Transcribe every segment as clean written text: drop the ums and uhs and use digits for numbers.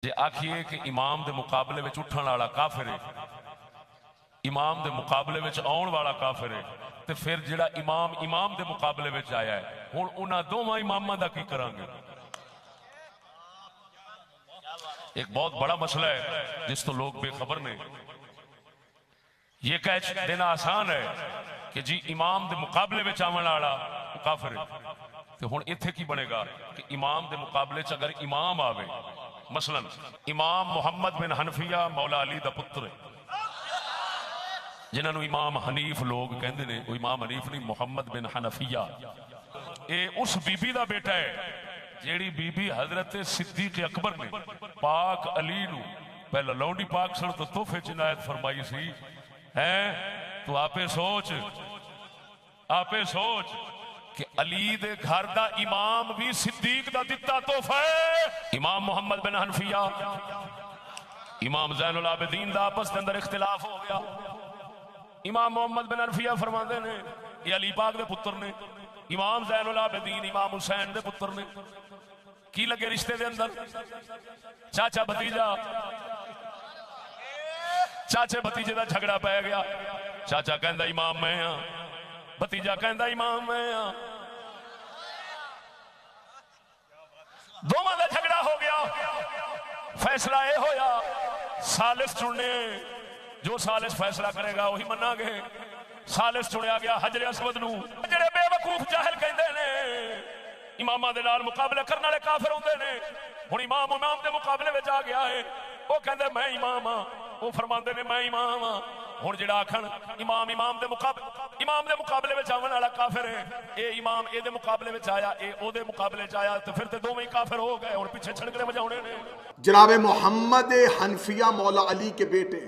جے آکھیے کہ امام دے مقابلے وچ اٹھن والا کافر ہے، امام دے مقابلے وچ آن والا کافر ہے، تے پھر جڑا امام دے مقابلے وچ آیا ہے ہن انہاں دوواں اماماں دا کی کران گے؟ ایک بہت بڑا مسئلہ ہے جس تو لوگ بے خبر نے۔ یہ کہہ دینا آسان ہے کہ جی امام دے مقابلے وچ آون والا کافر ہے، تے ہن ایتھے کی بنے گا کہ امام دے مقابلے چ اگر امام آوے، مثلا امام محمد بن حنفیہ مولا علی دا پتر ہے، جنہاں نو امام حنیف لوگ کہندے نے، وہ امام حنیف نہیں، محمد بن حنفیہ، اے اس بی بی دا بیٹا ہے جیڑی بی بی حضرت صدیق اکبر نے پاک علی نو پہلا لونڈی پاک سن تو تحفے چ عنایت فرمائی سی ہے۔ تو آپے سوچ کہ علی دے گھر دا امام بھی صدیق دا دتا تحفہ ہے۔ امام محمد بن حنفیہ امام زین العابدین دا آپس کے اندر اختلاف ہو گیا۔ امام محمد بن حنفیہ فرماندے نے یہ علی پاک دے پتر نے، امام زین العابدین امام حسین دے پتر نے، کی لگے رشتے دے اندر چاچا بھتیجا، چاچے بھتیجے دا جھگڑا پہ گیا، چاچا کہندا امام میں ہاں، بھتیجا کہندا امام میں ہاں، دونوں دا جھگڑا ہو گیا۔ فیصلہ اے ہویا ثالث چننے، جو ثالث فیصلہ کرے گا وہی منا گے۔ ثالث چنیا گیا حجر اسود نو، جڑے بے وقوف جاہل کہندے نے اماماں دے نال مقابلہ کرنے والے کافر ہوندے نے۔ ہن امام دے مقابلے وچ آ گیا ہے، وہ کہندے میں امام ہاں، وہ فرماندے نے میں امام ہاں۔ ہن جڑا آکھن امام دے مقابلے وچ آون والا کافر ہے، اے امام اے دے مقابلے وچ آیا، اے او دے مقابلے وچ آیا، تے پھر تے دوویں ہی کافر ہو گئے۔ ہن پیچھے چھڑکنے بجاونے نے۔ جناب محمد حنفیہ مولا علی کے بیٹے،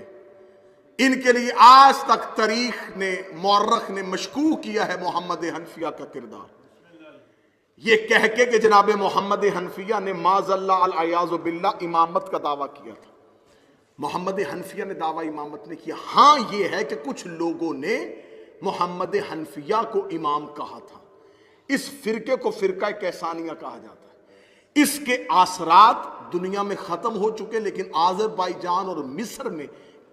ان کے لیے آج تک تاریخ نے، مورخ نے مشکوک کیا ہے محمد حنفیہ کا کردار، یہ کہہ کے کہ جناب محمد حنفیہ نے معاذ اللہ العیاذ باللہ امامت کا دعویٰ کیا تھا۔ محمد حنفیہ نے دعویٰ امامت نے کیا۔ ہاں یہ ہے کہ کچھ لوگوں نے محمد حنفیہ کو امام کہا تھا۔ اس فرقے کو فرقہ کیسانیہ کہا جاتا ہے۔ اس کے اثرات دنیا میں ختم ہو چکے، لیکن آذربائیجان اور مصر میں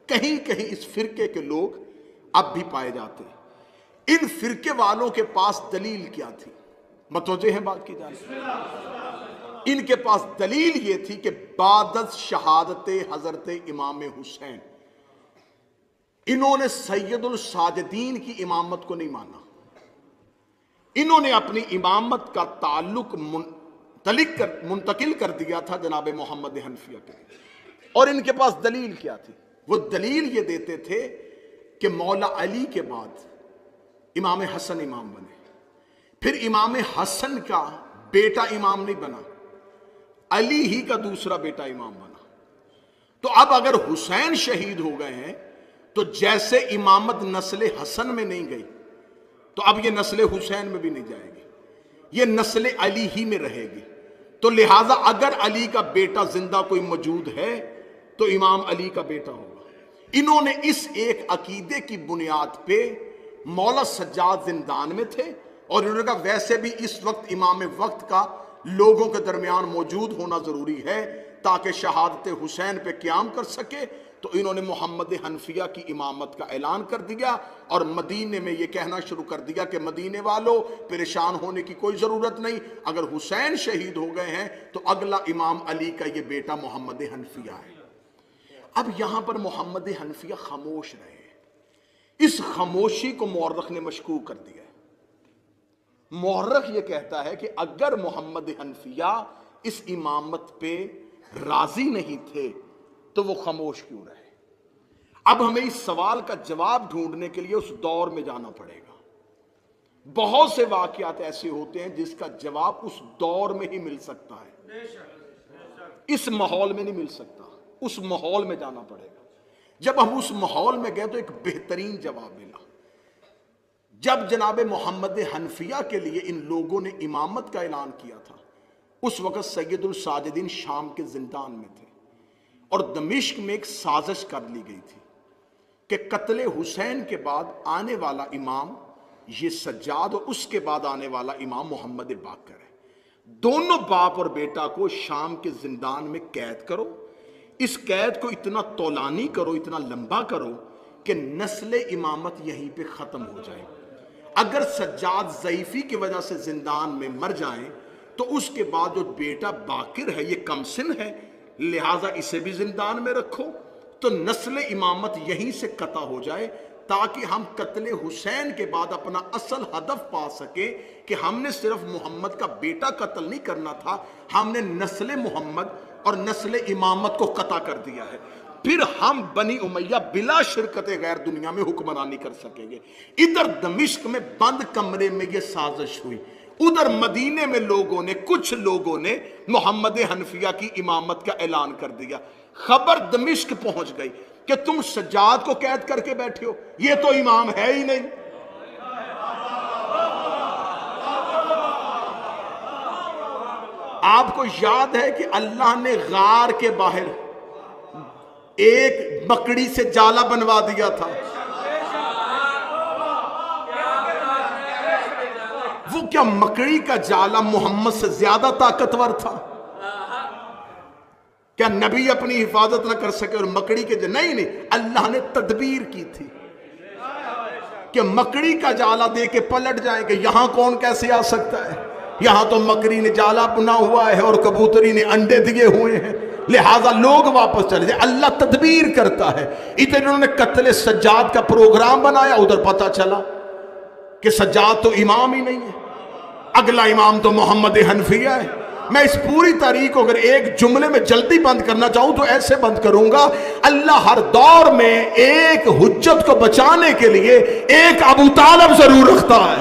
کہیں کہیں اس فرقے کے لوگ اب بھی پائے جاتے ہیں۔ ان فرقے والوں کے پاس دلیل کیا تھی؟ متوجہ ہیں بات کی جانب؟ ان کے پاس دلیل یہ تھی کہ بعد از شہادت حضرت امام حسین انہوں نے سید الساجدین کی امامت کو نہیں مانا، انہوں نے اپنی امامت کا تعلق منتقل کر دیا تھا جناب محمد حنفیہ کے۔ اور ان کے پاس دلیل کیا تھی؟ وہ دلیل یہ دیتے تھے کہ مولا علی کے بعد امام حسن امام بنے، پھر امام حسن کا بیٹا امام نہیں بنا، علی ہی کا دوسرا بیٹا امام بنا۔ تو اب اگر حسین شہید ہو گئے ہیں تو جیسے امامت نسل حسن میں نہیں گئی تو اب یہ نسل حسین میں بھی نہیں جائے گی، یہ نسل علی ہی میں رہے گی۔ تو لہٰذا اگر علی کا بیٹا زندہ کوئی موجود ہے تو امام علی کا بیٹا ہوگا۔ انہوں نے اس ایک عقیدے کی بنیاد پہ مولا سجاد زندان میں تھے، اور انہوں نے کہا ویسے بھی اس وقت امام وقت کا لوگوں کے درمیان موجود ہونا ضروری ہے تاکہ شہادت حسین پہ قیام کر سکے۔ تو انہوں نے محمد حنفیہ کی امامت کا اعلان کر دیا، اور مدینے میں یہ کہنا شروع کر دیا کہ مدینے والوں پریشان ہونے کی کوئی ضرورت نہیں، اگر حسین شہید ہو گئے ہیں تو اگلا امام علی کا یہ بیٹا محمد حنفیہ ہے۔ اب یہاں پر محمد حنفیہ خاموش رہے، اس خاموشی کو مورخ نے مشکوک کر دیا ہے۔ مورخ یہ کہتا ہے کہ اگر محمد حنفیہ اس امامت پہ راضی نہیں تھے تو وہ خاموش کیوں رہے؟ اب ہمیں اس سوال کا جواب ڈھونڈنے کے لیے اس دور میں جانا پڑے گا۔ بہت سے واقعات ایسے ہوتے ہیں جس کا جواب اس دور میں ہی مل سکتا ہے، اس ماحول میں نہیں مل سکتا، اس ماحول میں جانا پڑے گا۔ جب ہم اس ماحول میں گئے تو ایک بہترین جواب ملا۔ جب جناب محمد حنفیہ کے لیے ان لوگوں نے امامت کا اعلان کیا تھا، اس وقت سید الساجدین شام کے زندان میں تھے، اور دمشق میں ایک سازش کر لی گئی تھی کہ قتل حسین کے بعد آنے والا امام یہ سجاد، اور اس کے بعد آنے والا امام محمد باقر ہے۔ دونوں باپ اور بیٹا کو شام کے زندان میں قید کرو، اس قید کو اتنا طولانی کرو، اتنا لمبا کرو کہ نسل امامت یہیں پہ ختم ہو جائے۔ اگر سجاد ضعیفی کی وجہ سے زندان میں مر جائیں تو اس کے بعد جو بیٹا باقر ہے یہ کم سن ہے، لہٰذا اسے بھی زندان میں رکھو، تو نسل امامت یہیں سے قطع ہو جائے، تاکہ ہم قتل حسین کے بعد اپنا اصل ہدف پا سکے کہ ہم نے صرف محمد کا بیٹا قتل نہیں کرنا تھا، ہم نے نسل محمد اور نسل امامت کو قطع کر دیا ہے۔ پھر ہم بنی امیہ بلا شرکت غیر دنیا میں حکمرانی کر سکیں گے۔ ادھر دمشق میں بند کمرے میں یہ سازش ہوئی، ادھر مدینے میں کچھ لوگوں نے محمد حنفیہ کی امامت کا اعلان کر دیا۔ خبر دمشق پہنچ گئی کہ تم سجاد کو قید کر کے بیٹھے ہو، یہ تو امام ہے ہی نہیں۔ آپ کو یاد ہے کہ اللہ نے غار کے باہر ایک مکڑی سے جالا بنوا دیا تھا، وہ کیا مکڑی کا جالا محمد سے زیادہ طاقتور تھا؟ کیا نبی اپنی حفاظت نہ کر سکے اور مکڑی کے نہیں، اللہ نے تدبیر کی تھی کہ مکڑی کا جالا دے کے پلٹ جائیں کہ یہاں کون کیسے آ سکتا ہے، یہاں تو مکڑی نے جالا بنا ہوا ہے اور کبوتری نے انڈے دیے ہوئے ہیں، لہٰذا لوگ واپس چلے جائیں۔ اللہ تدبیر کرتا ہے۔ ادھر انہوں نے قتل سجاد کا پروگرام بنایا، ادھر پتہ چلا کہ سجاد تو امام ہی نہیں ہے، اگلا امام تو محمد حنفیہ ہے۔ میں اس پوری تاریخ کو اگر ایک جملے میں جلدی بند کرنا چاہوں تو ایسے بند کروں گا، اللہ ہر دور میں ایک حجت کو بچانے کے لیے ایک ابو طالب ضرور رکھتا ہے۔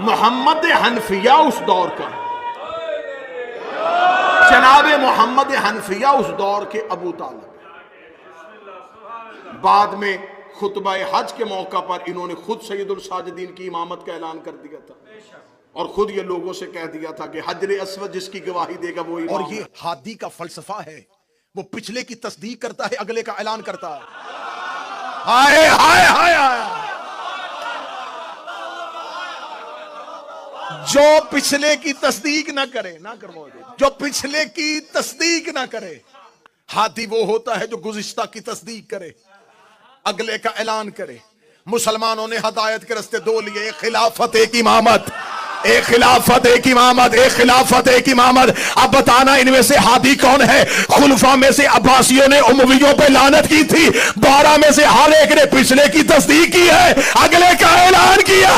محمد حنفیہ اس دور کا، جناب محمد حنفیہ اس دور کے ابو طالب۔ بعد میں خطبہ حج کے موقع پر انہوں نے خود سید الساجدین کی امامت کا اعلان کر دیا تھا، اور خود یہ لوگوں سے کہہ دیا تھا کہ حجر اسود جس کی گواہی دے گا وہ امام۔ اور یہ ہادی کا فلسفہ ہے، وہ پچھلے کی تصدیق کرتا ہے، اگلے کا اعلان کرتا ہے۔ ہائے ہائے ہائے ہائے، جو پچھلے کی تصدیق نہ کرے، جو پچھلے کی تصدیق نہ کرے، ہادی وہ ہوتا ہے جو گزشتہ کی تصدیق کرے، اگلے کا اعلان کرے۔ مسلمانوں نے ہدایت کے رستے دو لیے، ایک خلافت ایک امامت، ایک خلافت ایک امامت، ایک خلافت ایک امامت۔ اب بتانا ان میں سے ہادی کون ہے؟ خلفاء میں سے عباسیوں نے امویوں پہ لعنت کی تھی، 12 میں سے ہر ایک نے پچھلے کی تصدیق کی ہے، اگلے کا اعلان کیا۔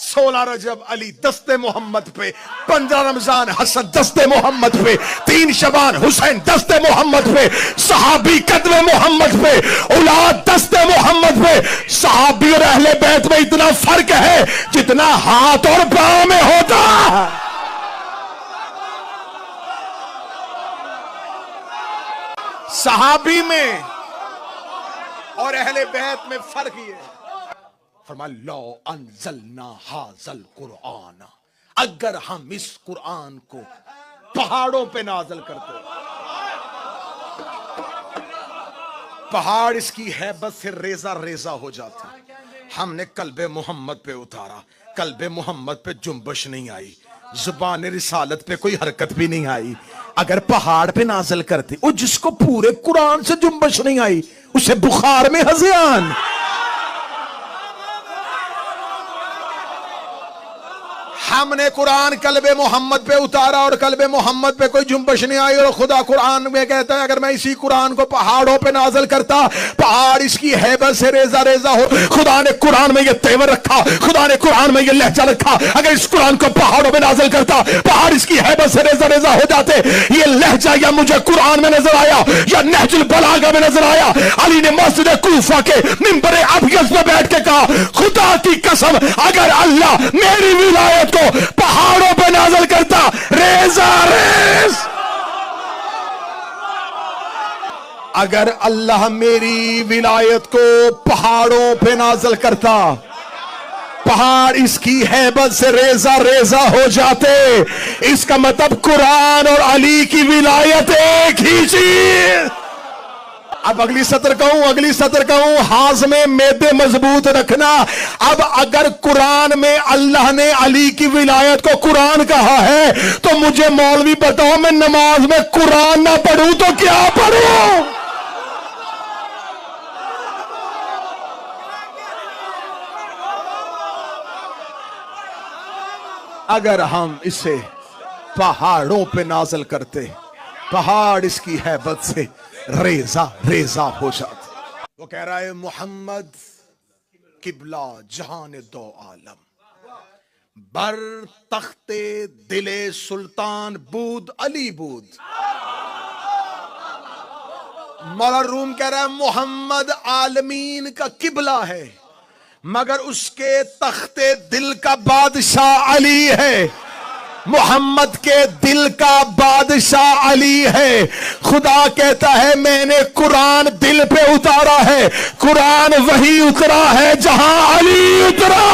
سولہ رجب علی دست محمد پہ، 15 رمضان حسن دست محمد پہ، 3 شعبان حسین دست محمد پہ، صحابی قدم محمد پہ، اولاد دست محمد پہ۔ صحابی اور اہل بیت میں اتنا فرق ہے جتنا ہاتھ اور پاؤں میں ہوتا ہے۔ صحابی میں اور اہل بیت میں فرق یہ ہے۔ فرمایا لو انزلنا ھذل قرآن، اگر ہم اس قرآن کو پہاڑوں پہ نازل کرتے، پہاڑ اس کی ہیبت سے ریزہ ریزہ ہو جاتا۔ ہم نے قلب محمد پہ اتارا، قلب محمد پہ جنبش نہیں آئی، زبان رسالت پہ کوئی حرکت بھی نہیں آئی۔ اگر پہاڑ پہ نازل کرتے، وہ جس کو پورے قرآن سے جنبش نہیں آئی اسے بخار میں ہذیان۔ ہم نے قرآن قلب محمد پہ اتارا اور قلب محمد پہ کوئی جنبش نہیں آئی، اور خدا قرآن میں کہتا ہے اگر میں اسی قرآن کو پہاڑوں پہ نازل کرتا، پہاڑ اس کی ہیبت سے ریزہ ریزہ ہو۔ خدا نے قرآن میں یہ تیور رکھا، خدا نے قرآن میں یہ لہجہ رکھا، اگر اس قرآن کو پہاڑوں پہ نازل کرتا پہاڑ اس کی ہیبت سے ریزہ ریزہ ہو جاتے۔ یہ لہجہ یا مجھے قرآن میں نظر آیا یا نہج البلاغہ میں نظر آیا۔ علی نے مسجد کوفہ کے منبر ابیض پہ بیٹھ کے کہا خدا کی قسم اگر اللہ میری ولایت کو پہاڑوں پہ نازل کرتا ریزہ ریز، اگر اللہ میری ولایت کو پہاڑوں پہ نازل کرتا پہاڑ اس کی ہیبت سے ریزہ ریزہ ہو جاتے۔ اس کا مطلب قرآن اور علی کی ولایت ایک ہی چیز۔ اب اگلی سطر کہوں ہاضم معدے مضبوط رکھنا. اب اگر قرآن میں اللہ نے علی کی ولایت کو قرآن کہا ہے تو مجھے مولوی بتاؤ میں نماز میں قرآن نہ پڑھوں تو کیا پڑھوں؟ اگر ہم اسے پہاڑوں پہ نازل کرتے پہاڑ اس کی ہیبت سے ریزہ ریزہ ہو جاتے. وہ کہہ رہا ہے محمد قبلہ جہان دو عالم بر تخت دل سلطان بود علی بود. مولا روم کہہ رہا ہے محمد عالمین کا قبلہ ہے مگر اس کے تخت دل کا بادشاہ علی ہے. محمد کے دل کا بادشاہ علی ہے. خدا کہتا ہے میں نے قرآن دل پہ اتارا ہے. قرآن وہی اترا ہے جہاں علی اترا.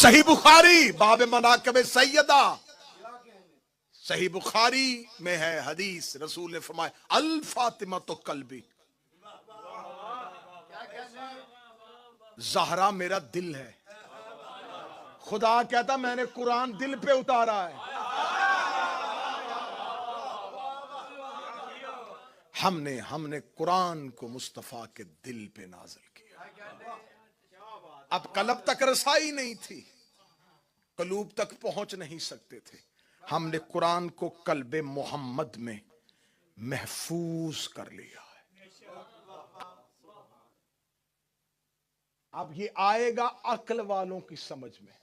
صحیح بخاری باب مناقب سیدہ، صحیح بخاری میں ہے حدیث، رسول نے فرمایا الفاطمہ تو قلبی، زہرا میرا دل ہے. خدا کہتا میں نے قرآن دل پہ اتارا ہے. ہم نے قرآن کو مصطفیٰ کے دل پہ نازل کیا. اب قلب تک رسائی نہیں تھی، قلوب تک پہنچ نہیں سکتے تھے. ہم نے قرآن کو قلب محمد میں محفوظ کر لیا ہے. اب یہ آئے گا عقل والوں کی سمجھ میں.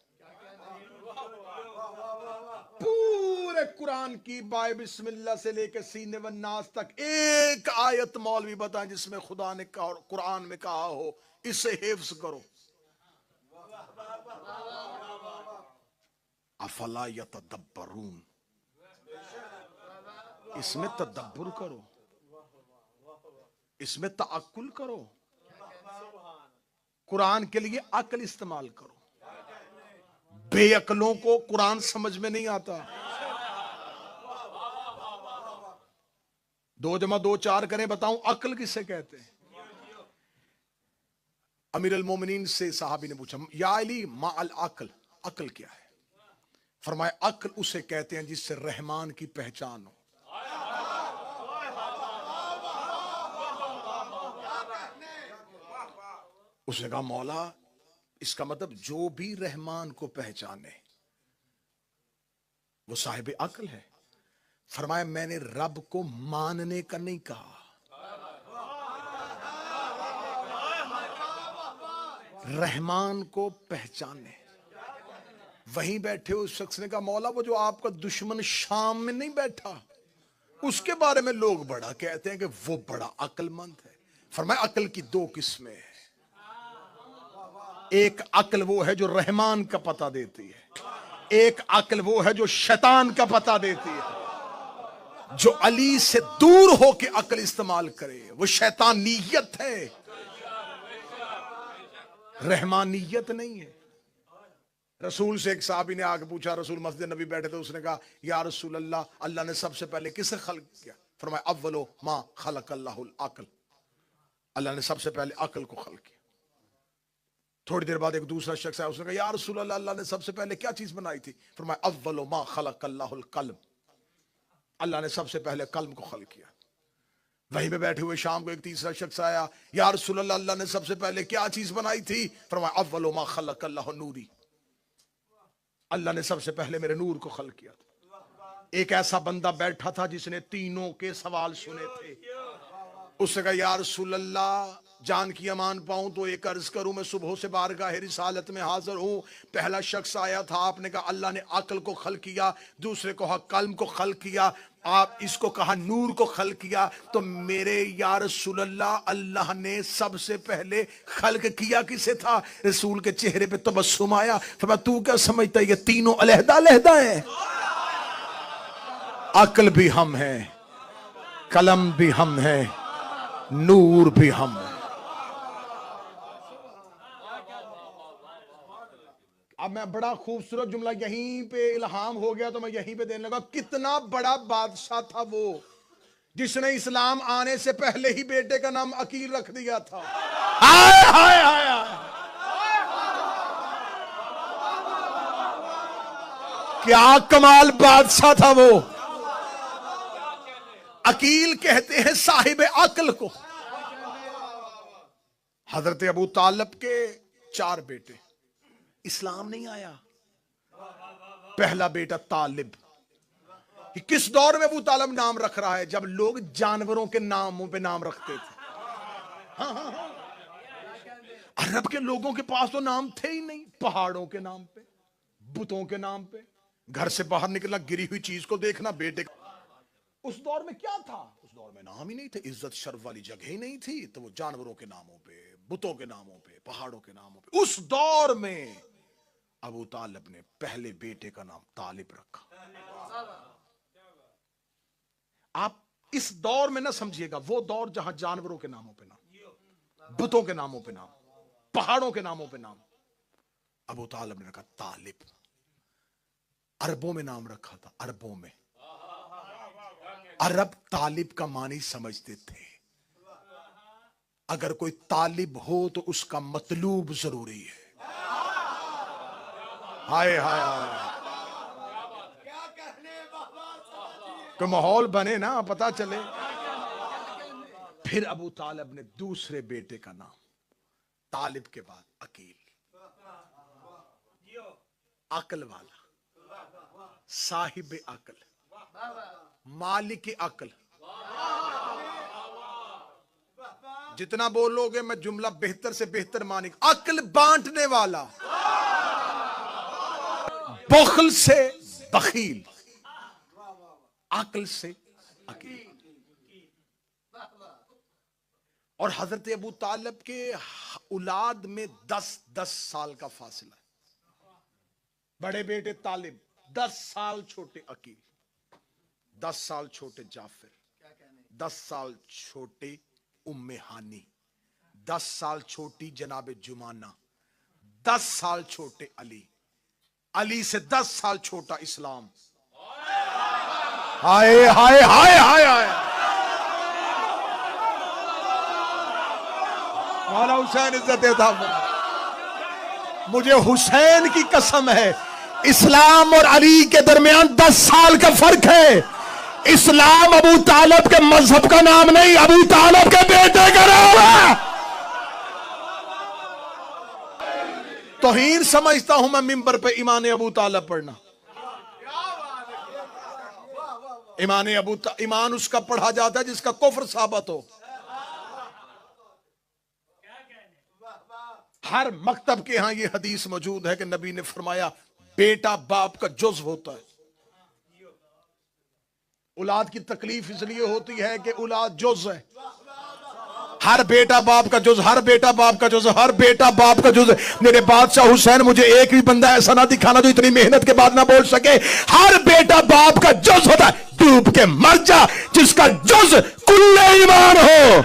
پورے قرآن کی بائے بسم اللہ سے لے کے سینے والناس تک ایک آیت مولوی بتائیں جس میں خدا نے قرآن میں کہا ہو اسے حفظ کرو. افلا یتدبرون، اس میں تدبر کرو، اس میں تعقل کرو، قرآن کے لیے عقل استعمال کرو. بے عقلوں کو قرآن سمجھ میں نہیں آتا. 2 + 2 4 کریں بتاؤں عقل کسے کہتے ہیں؟ امیر المومنین سے صحابی نے پوچھا یا علی ما العقل، عقل کیا ہے؟ فرمایا عقل اسے کہتے ہیں جس سے رحمان کی پہچان ہو. اس نے کہا مولا اس کا مطلب جو بھی رحمان کو پہچانے وہ صاحب عقل ہے. فرمایا میں نے رب کو ماننے کا نہیں کہا، رحمان کو پہچانے. وہیں بیٹھے اس شخص نے کہا مولا وہ جو آپ کا دشمن شام میں نہیں بیٹھا اس کے بارے میں لوگ بڑا کہتے ہیں کہ وہ بڑا عقل مند ہے. فرمایا عقل کی 2 قسمیں ہیں. ایک عقل وہ ہے جو رحمان کا پتہ دیتی ہے، ایک عقل وہ ہے جو شیطان کا پتہ دیتی ہے. جو علی سے دور ہو کے عقل استعمال کرے وہ شیطانیت ہے، رحمانیت نہیں ہے. رسول سے ایک صحابی نے آگے پوچھا، رسول مسجد نبی بیٹھے تھے، اس نے کہا یا رسول اللہ اللہ نے سب سے پہلے کسے خلق کیا؟ فرمایا اولو ما خلق اللہ العقل، اللہ نے سب سے پہلے عقل کو خلق کیا. تھوڑی دیر بعد ایک دوسرا شخص آیا، اس نے کہا یا رسول اللہ اللہ نے سب سے پہلے کیا چیز بنائی تھی؟ فرمایا اولو ما خلق اللہ القلم، اللہ نے سب سے پہلے قلم کو خلق کیا. وہیں پہ بیٹھے ہوئے شام کو ایک تیسرا شخص آیا، یا رسول اللہ اللہ نے سب سے پہلے کیا چیز بنائی تھی؟ فرمایا اولو ما خلق اللہ نوری، اللہ نے سب سے پہلے میرے نور کو خلق کیا تھا. ایک ایسا بندہ بیٹھا تھا جس نے تینوں کے سوال سنے تھے. اس نے کہا یا رسول اللہ جان کی امان پاؤں تو ایک عرض کروں، میں صبح سے بارگاہ رسالت میں حاضر ہوں. پہلا شخص آیا تھا، آپ نے کہا اللہ نے عقل کو خلق کیا، دوسرے کو کہا قلم کو خلق کیا، آپ اس کو کہا نور کو خلق کیا، تو میرے یا رسول اللہ اللہ نے سب سے پہلے خلق کیا کسے تھا؟ رسول کے چہرے پہ تبسم آیا. فرمایا تو کیا سمجھتا ہے یہ تینوں علیحدہ علیحدہ ہیں؟ عقل بھی ہم ہیں، قلم بھی ہم ہیں، نور بھی ہم ہیں. اب میں بڑا خوبصورت جملہ یہیں پہ الہام ہو گیا تو میں یہیں پہ دینے لگا. کتنا بڑا بادشاہ تھا وہ جس نے اسلام آنے سے پہلے ہی بیٹے کا نام عقیل رکھ دیا تھا. ہائے ہائے ہائے ہائے, کیا کمال بادشاہ تھا وہ. عقیل کہتے ہیں صاحب عقل کو. حضرت ابو طالب کے 4 بیٹے. اسلام نہیں آیا. پہلا بیٹا طالب. کس دور میں ابو طالب نام رکھ رہا ہے؟ جب لوگ جانوروں کے ناموں پہ نام رکھتے تھے. عرب کے لوگوں کے پاس تو نام تھے ہی نہیں. پہاڑوں کے نام پہ, بتوں کے نام پہ, گھر سے باہر نکلنا گری ہوئی چیز کو دیکھنا بیٹے. اس دور میں کیا تھا؟ اس دور میں نام ہی نہیں تھے. عزت شرف والی جگہ ہی نہیں تھی. تو وہ جانوروں کے ناموں پہ, بتوں کے ناموں پہ, پہاڑوں کے ناموں پہ. اس دور میں ابو طالب نے پہلے بیٹے کا نام طالب رکھا. آپ اس دور میں نہ سمجھیے گا, وہ دور جہاں جانوروں کے ناموں پہ نام, بتوں کے ناموں پہ نام, پہاڑوں کے ناموں پہ نام. ابو طالب نے رکھا طالب. عربوں میں نام رکھا تھا, عربوں میں. عرب طالب کا معنی سمجھتے تھے. اگر کوئی طالب ہو تو اس کا مطلوب ضروری ہے. ہائے ہائے ہائے, کہ ماحول بنے نا, پتا چلے. پھر ابو طالب نے دوسرے بیٹے کا نام طالب کے بعد عقیل. عقل والا, صاحب عقل, مالک عقل. جتنا بولو گے میں جملہ بہتر سے بہتر مانی. عقل بانٹنے والا, بخل سے بخیل, عقل سے عقیل. اور حضرت ابو طالب کے اولاد میں 10 سال کا فاصلہ ہے. بڑے بیٹے طالب 10 سال چھوٹے عقیل, 10 سال چھوٹے جعفر, 10 سال چھوٹے ام ہانی, 10 سال چھوٹی جناب جمانہ, 10 سال چھوٹے علی, علی سے 10 سال چھوٹا اسلام. ہائے ہائے ہائے ہائے ہائے. مولا حسین عزت تھا. مجھے حسین کی قسم ہے, اسلام اور علی کے درمیان 10 سال کا فرق ہے. اسلام ابو طالب کے مذہب کا نام نہیں, ابو طالب کے بیٹے کا نام ہے. توہین سمجھتا ہوں میں منبر پہ ایمان ابو طالب پڑھنا. ایمان اس کا پڑھا جاتا ہے جس کا کفر ثابت ہو. ہر مکتب کے ہاں یہ حدیث موجود ہے کہ نبی نے فرمایا بیٹا باپ کا جز ہوتا ہے. اولاد کی تکلیف اس لیے ہوتی ہے کہ اولاد جز ہے. ہر بیٹا باپ کا جز, ہر بیٹا باپ کا جز, ہر بیٹا باپ کا جز. میرے بادشاہ حسین مجھے ایک بھی بندہ ایسا نہ دکھانا جو اتنی محنت کے بعد نہ بول سکے ہر بیٹا باپ کا جز ہوتا ہے. ڈوب کے مر جا جس کا جز کل ایمان ہو.